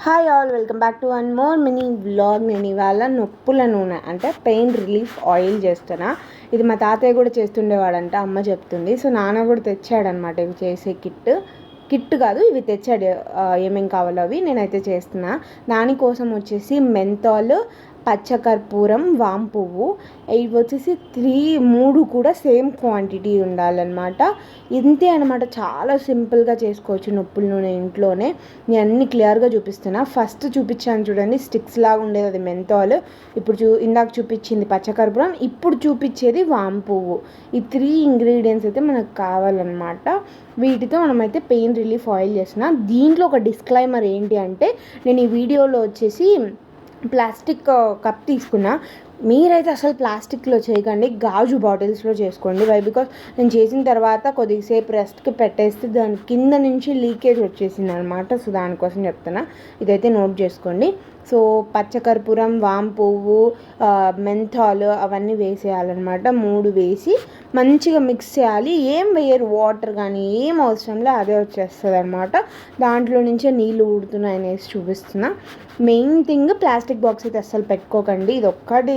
Hi all, welcome back to one more mini vlog. నేను ఇవాళ నొప్పుల నూనె అంటే పెయిన్ రిలీఫ్ ఆయిల్ చేస్తున్నా. ఇది మా తాతయ్య కూడా చేస్తుండేవాడంట, అమ్మ చెప్తుంది. సో నాన్న కూడా తెచ్చాడనమాట ఇవి చేసే కిట్ కాదు, ఇవి తెచ్చాడు. ఏమేం కావాలో అవి నేనైతే చేస్తున్నా. దానికోసం వచ్చేసి మెంతాల్, పచ్చకర్పూరం, వామ్ పువ్వు, ఇవి వచ్చేసి మూడు కూడా సేమ్ క్వాంటిటీ ఉండాలన్నమాట. ఇంతే అనమాట, చాలా సింపుల్గా చేసుకోవచ్చు నొప్పుల నూనె ఇంట్లోనే. నేను అన్ని క్లియర్గా చూపిస్తున్నా. ఫస్ట్ చూపించాను చూడండి, స్టిక్స్ లాగా ఉండేది అది మెంతాల్. ఇప్పుడు ఇందాక చూపించింది పచ్చకర్పూరం, ఇప్పుడు చూపించేది వామ్ పువ్వు. ఈ 3 ఇంగ్రీడియంట్స్ అయితే మనకు కావాలన్నమాట. వీటితో మనమైతే పెయిన్ రిలీఫ్ ఆయిల్ చేస్తున్నాం. దీంట్లో ఒక డిస్క్లైమర్ ఏంటి అంటే, నేను ఈ వీడియోలో వచ్చేసి ప్లాస్టిక్ కప్ తీసుకున్నా. మీరైతే అసలు ప్లాస్టిక్లో చేయకండి, గాజు బాటిల్స్లో చేసుకోండి. బికాస్ నేను చేసిన తర్వాత కొద్దిసేపు రెస్ట్కి పెట్టేస్తే దాని కింద నుంచి లీకేజ్ వచ్చేసింది అనమాట. సో దానికోసం చెప్తున్నా, ఇదైతే నోట్ చేసుకోండి. సో పచ్చకర్పూరం, వామ్ పువ్వు, మెంథాల్ అవన్నీ వేసేయాలన్నమాట. 3 వేసి మంచిగా మిక్స్ చేయాలి. ఏం వేయరు, వాటర్ కానీ ఏం అవసరంలో అదే వచ్చేస్తుంది అనమాట. దాంట్లో నుంచే నీళ్ళు ఊడుతున్నాయి అనేసి చూపిస్తున్నా. మెయిన్ థింగ్, ప్లాస్టిక్ బాక్స్ అయితే అస్సలు పెట్టుకోకండి. ఇది ఒక్కటి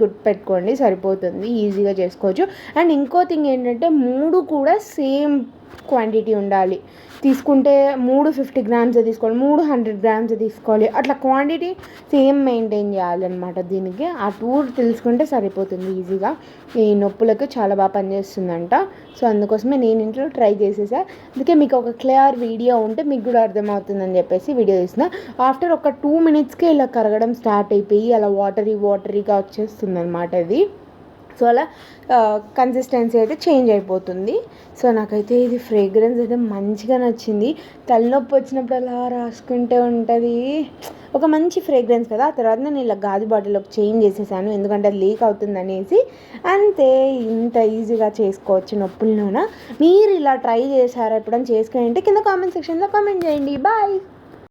గుర్తు పెట్టుకోండి, సరిపోతుంది, ఈజీగా చేసుకోవచ్చు. అండ్ ఇంకో థింగ్ ఏంటంటే, 3 కూడా సేమ్ క్వాంటిటీ ఉండాలి. తీసుకుంటే 3 50 గ్రామ్స్ తీసుకోవాలి, 3 100 గ్రామ్స్ తీసుకోవాలి. అట్లా క్వాంటిటీ సేమ్ మెయింటైన్ చేయాలన్నమాట. దీనికి ఆ టూర్ తెలుసుకుంటే సరిపోతుంది ఈజీగా. ఈ నొప్పులకు చాలా బాగా పనిచేస్తుందంట. సో అందుకోసమే నేను ఇంట్లో ట్రై చేసేసా. అందుకే మీకు ఒక క్లియర్ వీడియో ఉంటే మీకు కూడా అర్థమవుతుందని చెప్పేసి వీడియో తీసిన. ఆఫ్టర్ ఒక 2 minutesకే ఇలా కరగడం స్టార్ట్ అయిపోయి అలా వాటరీగా వచ్చేస్తుంది అనమాట ఇది. సో అలా కన్సిస్టెన్సీ అయితే చేంజ్ అయిపోతుంది. సో నాకైతే ఇది ఫ్రేగ్రెన్స్ అయితే మంచిగా నచ్చింది. తలనొప్పి వచ్చినప్పుడు అలా రాసుకుంటే ఉంటుంది, ఒక మంచి ఫ్రేగ్రెన్స్ కదా. ఆ తర్వాత నేను ఇలా గాజు బాటిల్లోకి చేంజ్ చేసేసాను, ఎందుకంటే అది లీక్ అవుతుంది అనేసి. అంతే, ఇంత ఈజీగా చేసుకోవచ్చు నొప్పుల నూనె. మీరు ఇలా ట్రై చేశారా, ఎప్పుడైనా చేసుకుని అంటే కింద కామెంట్ సెక్షన్లో కామెంట్ చేయండి. బాయ్.